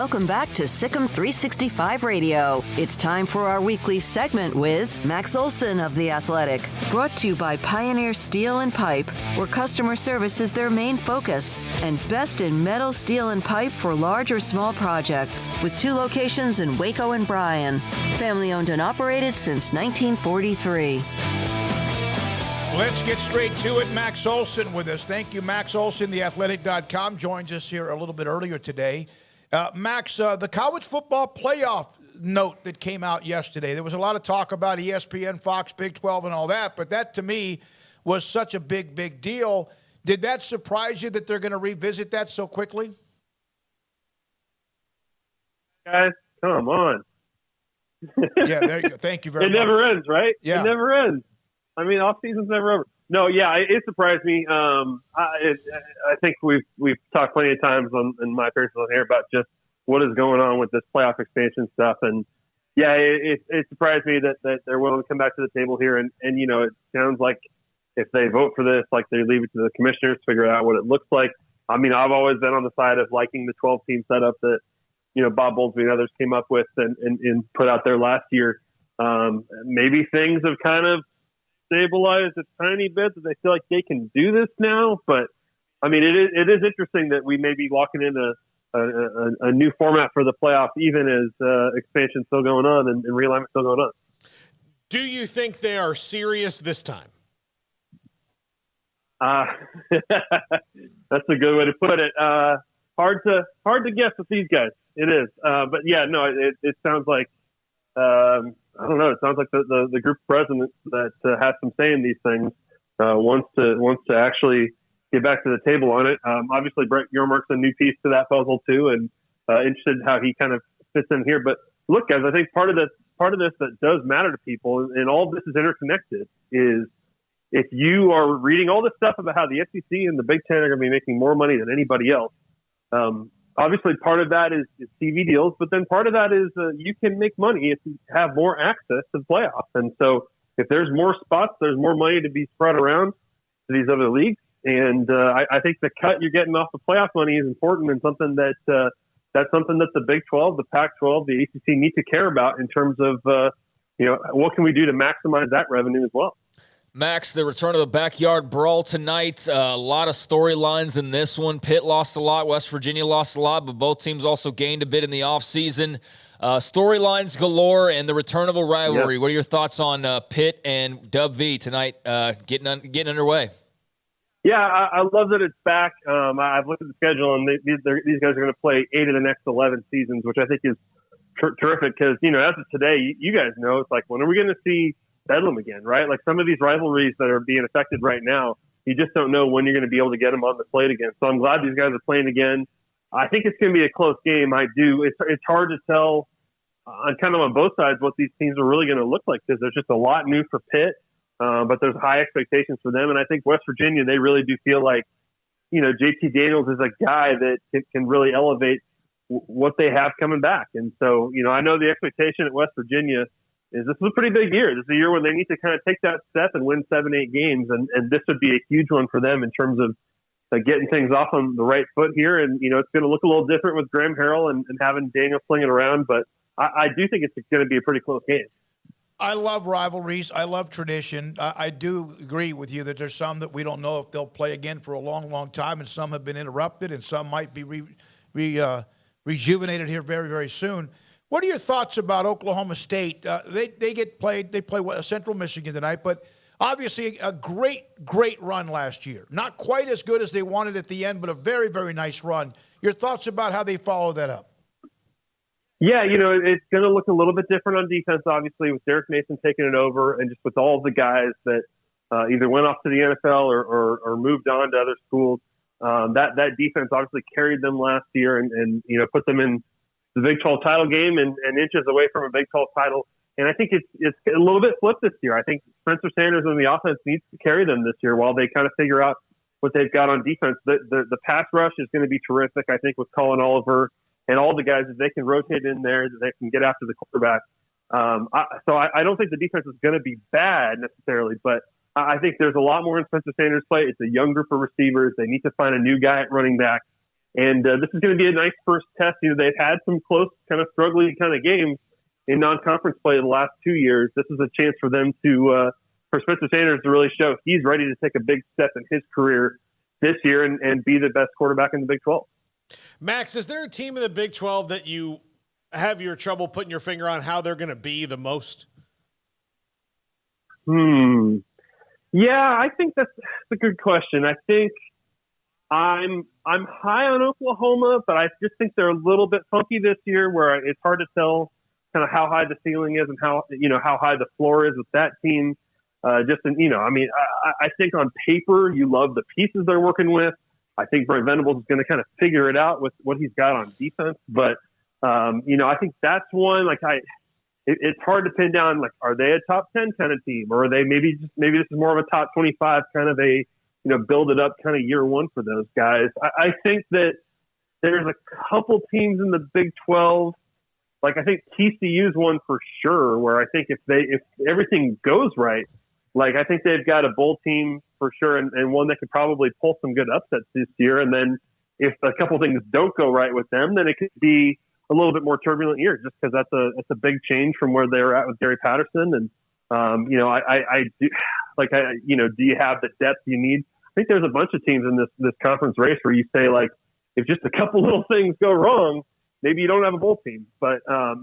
Welcome back to Sikkim 365 Radio. It's time for our weekly segment with Max Olson of The Athletic. Brought to you by Pioneer Steel and Pipe, where customer service is their main focus. And best in metal, steel, and pipe for large or small projects. With 2 locations in Waco and Bryan. Family owned and operated since 1943. Let's get straight to it. Max Olson with us. Thank you, Max Olson. TheAthletic.com joins us here a little bit earlier today. Max, the college football playoff note that came out yesterday, there was a lot of talk about ESPN, Fox, Big 12, and all that, but that to me was such a big deal. Did that surprise you that they're going to revisit that so quickly? Guys, come on. Yeah, there you go. Thank you very much. It never ends, right? Yeah. It never ends. I mean, off season's never over. No, yeah, it surprised me. I think we've talked plenty of times in my appearances on here about just what is going on with this playoff expansion stuff, and yeah, it surprised me that they're willing to come back to the table here, and you know, it sounds like if they vote for this, like they leave it to the commissioners to figure out what it looks like. I mean, I've always been on the side of liking the 12-team setup that, you know, Bob Bowlesby and others came up with and put out there last year. Maybe things have kind of stabilized a tiny bit that they feel like they can do this now, but I mean, it is interesting that we may be walking into a new format for the playoffs, even as expansion still going on and realignment still going on. Do you think they are serious this time? That's a good way to put it. Hard to guess with these guys. It is, but yeah, no, it sounds like. I don't know. It sounds like the group president that has some say in these things wants to actually get back to the table on it. Obviously, Brett Yormark's a new piece to that puzzle too, and interested in how he kind of fits in here. But look, guys, I think part of this that does matter to people, and all of this is interconnected, is if you are reading all this stuff about how the SEC and the Big Ten are going to be making more money than anybody else. Obviously, part of that is TV deals, but then part of that is you can make money if you have more access to the playoffs. And so if there's more spots, there's more money to be spread around to these other leagues. And I think the cut you're getting off the playoff money is important and something that's something that the Big 12, the Pac-12, the ACC need to care about in terms of, what can we do to maximize that revenue as well. Max, the return of the backyard brawl tonight. A lot of storylines in this one. Pitt lost a lot. West Virginia lost a lot, but both teams also gained a bit in the offseason. Storylines galore and the return of a rivalry. Yep. What are your thoughts on Pitt and Dub V tonight getting underway? Yeah, I love that it's back. I've looked at the schedule, and these guys are going to play 8 of the next 11 seasons, which I think is terrific because, you know, as of today, you guys know, it's like, when are we going to see Bedlam again, right? Like some of these rivalries that are being affected right now, you just don't know when you're going to be able to get them on the plate again. So I'm glad these guys are playing again. I think it's going to be a close game. I do. It's hard to tell on both sides what these teams are really going to look like because there's just a lot new for Pitt, but there's high expectations for them. And I think West Virginia, they really do feel like, you know, JT Daniels is a guy that can really elevate what they have coming back. And so, you know, I know the expectation at West Virginia is this is a pretty big year. This is a year when they need to kind of take that step and win 7-8 games. And this would be a huge one for them in terms of getting things off on the right foot here. And, you know, it's going to look a little different with Graham Harrell and having Daniel sling it around. But I do think it's going to be a pretty close game. I love rivalries. I love tradition. I do agree with you that there's some that we don't know if they'll play again for a long time, and some have been interrupted, and some might be rejuvenated here very, very soon. What are your thoughts about Oklahoma State? They play Central Michigan tonight, but obviously a great run last year. Not quite as good as they wanted at the end, but a very, very nice run. Your thoughts about how they follow that up? Yeah, you know, it's going to look a little bit different on defense, obviously, with Derek Mason taking it over and just with all of the guys that either went off to the NFL or moved on to other schools. That defense obviously carried them last year and you know, put them in the Big 12 title game and inches away from a Big 12 title. And I think it's a little bit flipped this year. I think Spencer Sanders and the offense needs to carry them this year while they kind of figure out what they've got on defense. The pass rush is going to be terrific, I think, with Colin Oliver and all the guys that they can rotate in there, that they can get after the quarterback. So I don't think the defense is going to be bad necessarily, but I think there's a lot more in Spencer Sanders' play. It's a young group of receivers. They need to find a new guy at running back. And this is going to be a nice first test. They've had some close, kind of struggling kind of games in non-conference play the last 2 years. This is a chance for them for Spencer Sanders to really show he's ready to take a big step in his career this year and be the best quarterback in the Big 12. Max, is there a team in the Big 12 that you have your trouble putting your finger on how they're going to be the most? Yeah, I think that's a good question. I think I'm high on Oklahoma, but I just think they're a little bit funky this year, where it's hard to tell kind of how high the ceiling is and how high the floor is with that team. I think on paper you love the pieces they're working with. I think Brent Venables is going to kind of figure it out with what he's got on defense, but I think that's one. It's hard to pin down. Like, are they a top 10 kind of team, or are they maybe this is more of a top 25 kind of a build it up kind of year one for those guys. I think that there's a couple teams in the Big 12. Like, I think TCU's one for sure, where I think if everything goes right, like, I think they've got a bowl team for sure, and one that could probably pull some good upsets this year. And then if a couple things don't go right with them, then it could be a little bit more turbulent year, just because that's a big change from where they're at with Gary Patterson. And do you have the depth you need? I think there's a bunch of teams in this conference race where you say, like, if just a couple little things go wrong, maybe you don't have a bowl team. But I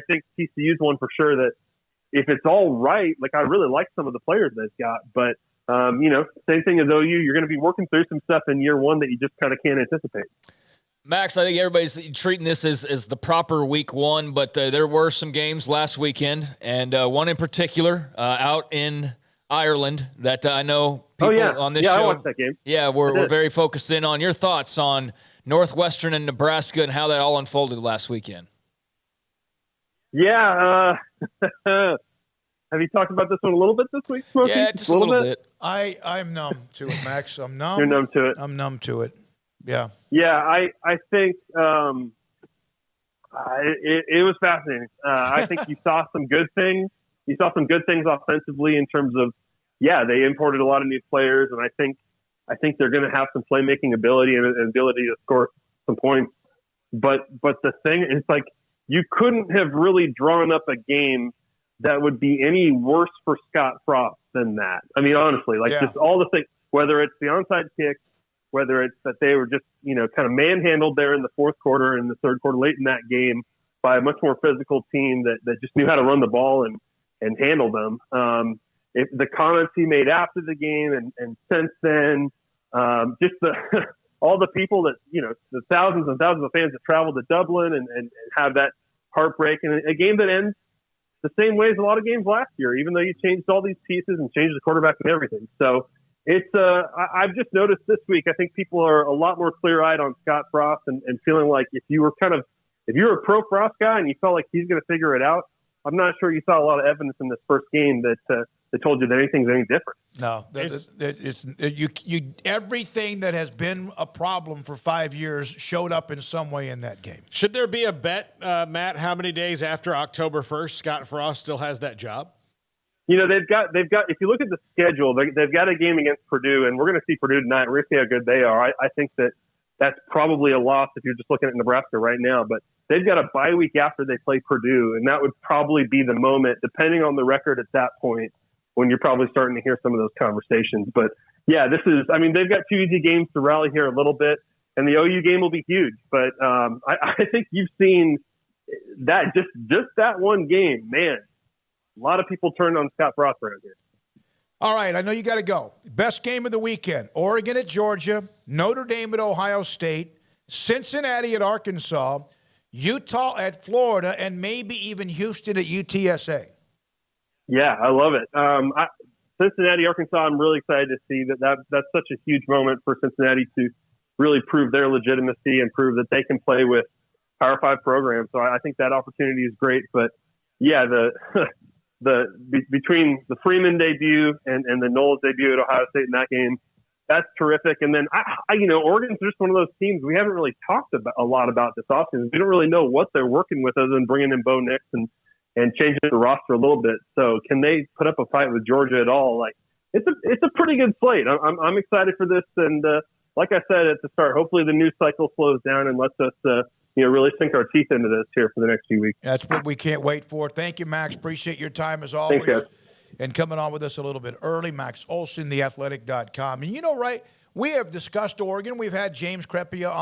think TCU's one for sure that if it's all right, like, I really like some of the players they've got, but same thing as OU, you're going to be working through some stuff in year one that you just kind of can't anticipate. Max, I think everybody's treating this as the proper week one, but there were some games last weekend, and one in particular out in Ireland that I know people on this show. I watched that game. Yeah, we're very focused in on your thoughts on Northwestern and Nebraska and how that all unfolded last weekend. Yeah. Have you talked about this one a little bit this week, Smokey? Yeah, just a little bit. I'm numb to it, Max. I'm numb. You're numb to it. I'm numb to it. Yeah. Yeah, I think it was fascinating. I think you saw some good things. You saw some good things offensively in terms of, they imported a lot of new players, and I think they're going to have some playmaking ability and ability to score some points. But the thing is, like, you couldn't have really drawn up a game that would be any worse for Scott Frost than that. I mean, honestly, just all the things, whether it's the onside kick, whether it's that they were just, kind of manhandled there in the fourth quarter and the third quarter late in that game by a much more physical team that just knew how to run the ball and handle them. The comments he made after the game and since then, just all the people that, the thousands and thousands of fans that traveled to Dublin and have that heartbreak, and a game that ends the same way as a lot of games last year, even though you changed all these pieces and changed the quarterback and everything. So it's I've just noticed this week, I think people are a lot more clear-eyed on Scott Frost and feeling like if you were a pro Frost guy and you felt like he's going to figure it out, I'm not sure you saw a lot of evidence in this first game that told you that anything's any different. No, everything that has been a problem for 5 years showed up in some way in that game. Should there be a bet, Matt, how many days after October 1st Scott Frost still has that job? They've got. If you look at the schedule, they've got a game against Purdue, and we're going to see Purdue tonight. We're going to see how good they are. I think that's probably a loss if you're just looking at Nebraska right now. But they've got a bye week after they play Purdue, and that would probably be the moment, depending on the record at that point, when you're probably starting to hear some of those conversations. But yeah, they've got 2 easy games to rally here a little bit, and the OU game will be huge. But I think you've seen that just that one game, man. A lot of people turned on Scott Frost around here. All right, I know you got to go. Best game of the weekend: Oregon at Georgia, Notre Dame at Ohio State, Cincinnati at Arkansas, Utah at Florida, and maybe even Houston at UTSA. Yeah, I love it. Cincinnati, Arkansas, I'm really excited to see that's such a huge moment for Cincinnati to really prove their legitimacy and prove that they can play with Power 5 programs. So I think that opportunity is great. But yeah, between the Freeman debut and the Knowles debut at Ohio State in that game, that's terrific. And then Oregon's just one of those teams we haven't really talked a lot about this offseason. We don't really know what they're working with other than bringing in Bo Nix and changing the roster a little bit. So can they put up a fight with Georgia at all? Like, it's a pretty good slate. I'm excited for this, and like I said at the start, hopefully the news cycle slows down and lets us, really sink our teeth into this here for the next few weeks. That's what we can't wait for. Thank you, Max. Appreciate your time as always. Thanks, guys. And coming on with us a little bit early, Max Olson, theathletic.com. And right, we have discussed Oregon. We've had James Crepea on.